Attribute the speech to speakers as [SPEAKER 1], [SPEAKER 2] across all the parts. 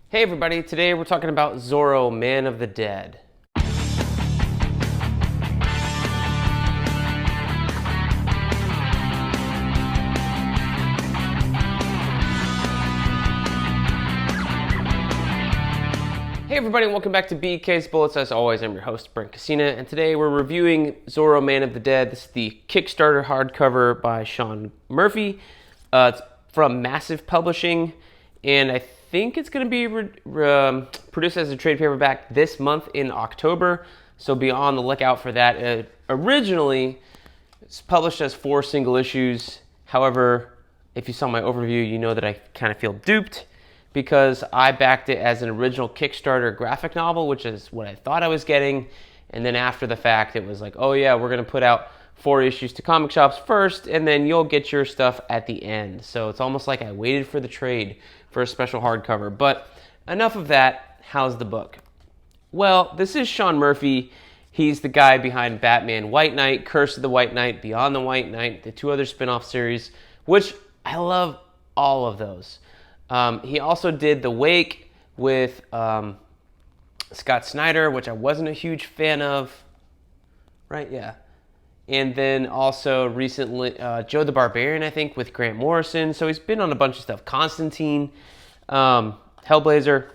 [SPEAKER 1] Hey everybody, today we're talking about Zorro, Man of the Dead. Hey everybody, and welcome back to BK's Bullets. As always, I'm your host, Brent, and today we're reviewing Zorro, Man of the Dead. This is the Kickstarter hardcover by Sean Murphy. It's from Massive Publishing, and I think it's going to be produced as a trade paperback this month in October, so be on the lookout for that. Originally, it's published as 4 single issues. However, if you saw my overview, you know that I kind of feel duped, because I backed it as an original Kickstarter graphic novel, which is what I thought I was getting. And then after the fact, it was like, oh yeah, we're going to put out 4 issues to comic shops first, and then you'll get your stuff at the end. So it's almost like I waited for the trade for a special hardcover. But enough of that. How's the book? Well, this is Sean Murphy. He's the guy behind Batman White Knight, Curse of the White Knight, Beyond the White Knight, the 2 other spin-off series, which I love all of those. He also did The Wake with Scott Snyder, which I wasn't a huge fan of. Right, yeah. And then also recently, Joe the Barbarian, I think, with Grant Morrison. So he's been on a bunch of stuff. Constantine, Hellblazer.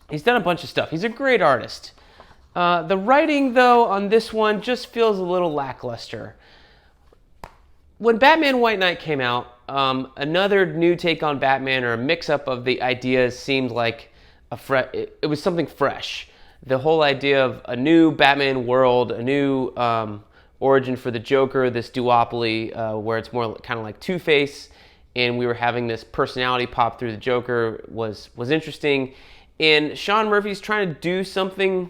[SPEAKER 1] He's done a bunch of stuff. He's a great artist. The writing, though, on this one just feels a little lackluster. When Batman White Knight came out, another new take on Batman, or a mix-up of the ideas, seemed like it was something fresh. The whole idea of a new Batman world, a new origin for the Joker, this duopoly where it's more kind of like Two-Face, and we were having this personality pop through the Joker was interesting. And Sean Murphy's trying to do something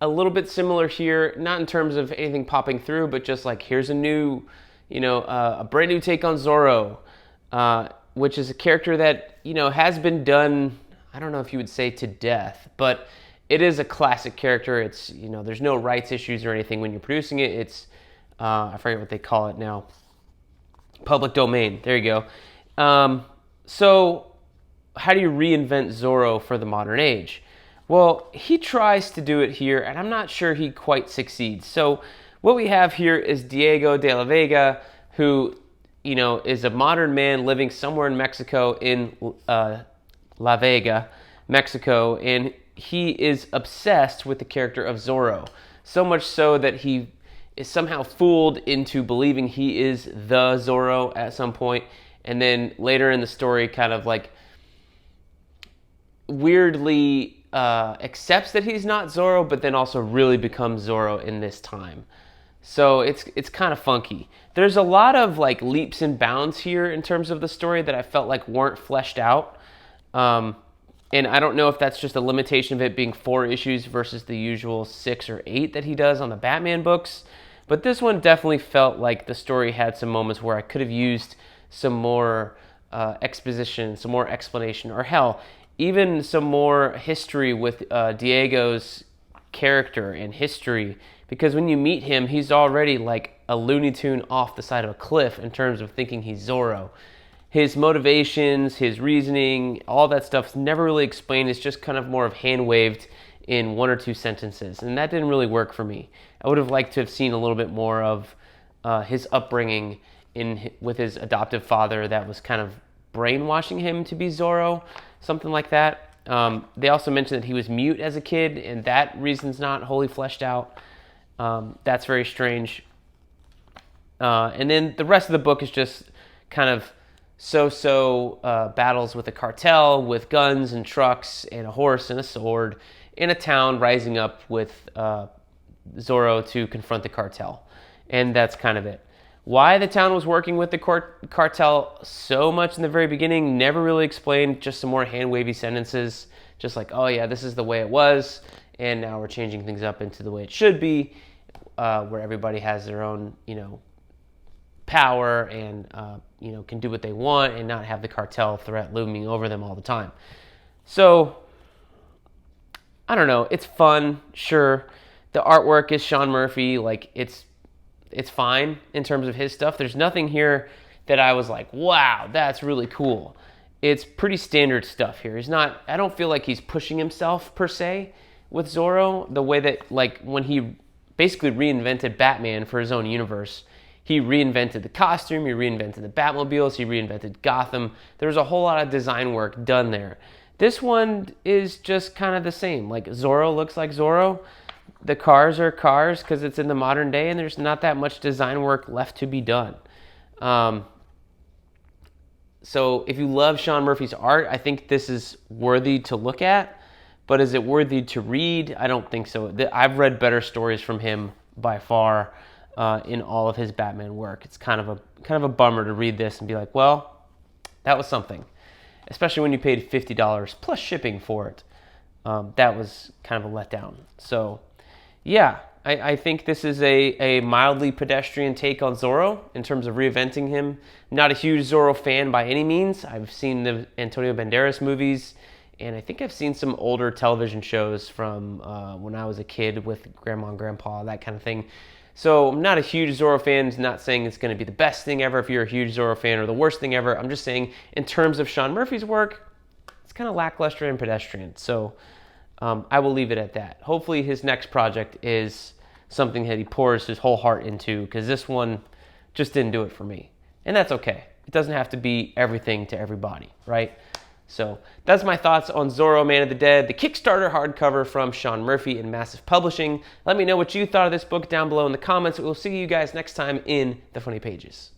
[SPEAKER 1] a little bit similar here, not in terms of anything popping through, but just like, here's a new, a brand new take on Zorro, which is a character that, has been done, I don't know if you would say to death, but it is a classic character. It's, there's no rights issues or anything when you're producing it. It's, I forget what they call it now. Public domain. There you go. So how do you reinvent Zorro for the modern age? Well, he tries to do it here, and I'm not sure he quite succeeds. So what we have here is Diego de la Vega, who, is a modern man living somewhere in Mexico, in La Vega, Mexico, and he is obsessed with the character of Zorro. So much so that he is somehow fooled into believing he is the Zorro at some point, and then later in the story kind of like weirdly accepts that he's not Zorro, but then also really becomes Zorro in this time. So it's kind of funky. There's a lot of like leaps and bounds here in terms of the story that I felt like weren't fleshed out. And I don't know if that's just a limitation of it being 4 issues versus the usual 6 or 8 that he does on the Batman books. But this one definitely felt like the story had some moments where I could have used some more exposition, some more explanation, or hell, even some more history with Diego's character and history. Because when you meet him, he's already like a Looney Tune off the side of a cliff in terms of thinking he's Zorro. His motivations, his reasoning, all that stuff's never really explained. It's just kind of more of hand-waved in 1 or 2 sentences. And that didn't really work for me. I would have liked to have seen a little bit more of his upbringing with his adoptive father that was kind of brainwashing him to be Zorro, something like that. They also mentioned that he was mute as a kid, and that reason's not wholly fleshed out. That's very strange. And then the rest of the book is just kind of so-so battles with a cartel, with guns and trucks and a horse and a sword, in a town rising up with Zorro to confront the cartel. And that's kind of it. Why the town was working with the cartel so much in the very beginning, never really explained, just some more hand-wavy sentences, just like, oh yeah, this is the way it was, and now we're changing things up into the way it should be, where everybody has their own, power and, can do what they want and not have the cartel threat looming over them all the time. So, I don't know, it's fun, sure. The artwork is Sean Murphy, like, it's fine in terms of his stuff. There's nothing here that I was like, wow, that's really cool. it's pretty standard stuff here. I don't feel like he's pushing himself per se with Zorro, the way that, like, when he basically reinvented Batman for his own universe. He reinvented the costume, he reinvented the Batmobiles, he reinvented Gotham. There's a whole lot of design work done there. This one is just kind of the same. Like, Zorro looks like Zorro. The cars are cars because it's in the modern day, and there's not that much design work left to be done. So if you love Sean Murphy's art, I think this is worthy to look at. But is it worthy to read? I don't think so. I've read better stories from him by far in all of his Batman work. It's kind of a bummer to read this and be like, well, that was something. Especially when you paid $50 plus shipping for it. That was kind of a letdown. So, yeah, I think this is a mildly pedestrian take on Zorro in terms of reinventing him. Not a huge Zorro fan by any means. I've seen the Antonio Banderas movies, and I think I've seen some older television shows from when I was a kid with Grandma and Grandpa, that kind of thing. So I'm not a huge Zorro fan. Not saying it's going to be the best thing ever if you're a huge Zorro fan, or the worst thing ever. I'm just saying in terms of Sean Murphy's work, it's kind of lackluster and pedestrian. So I will leave it at that. Hopefully his next project is something that he pours his whole heart into, because this one just didn't do it for me. And that's okay. It doesn't have to be everything to everybody, right? So that's my thoughts on Zorro, Man of the Dead, the Kickstarter hardcover from Sean Murphy and Massive Publishing. Let me know what you thought of this book down below in the comments. We'll see you guys next time in the Funny Pages.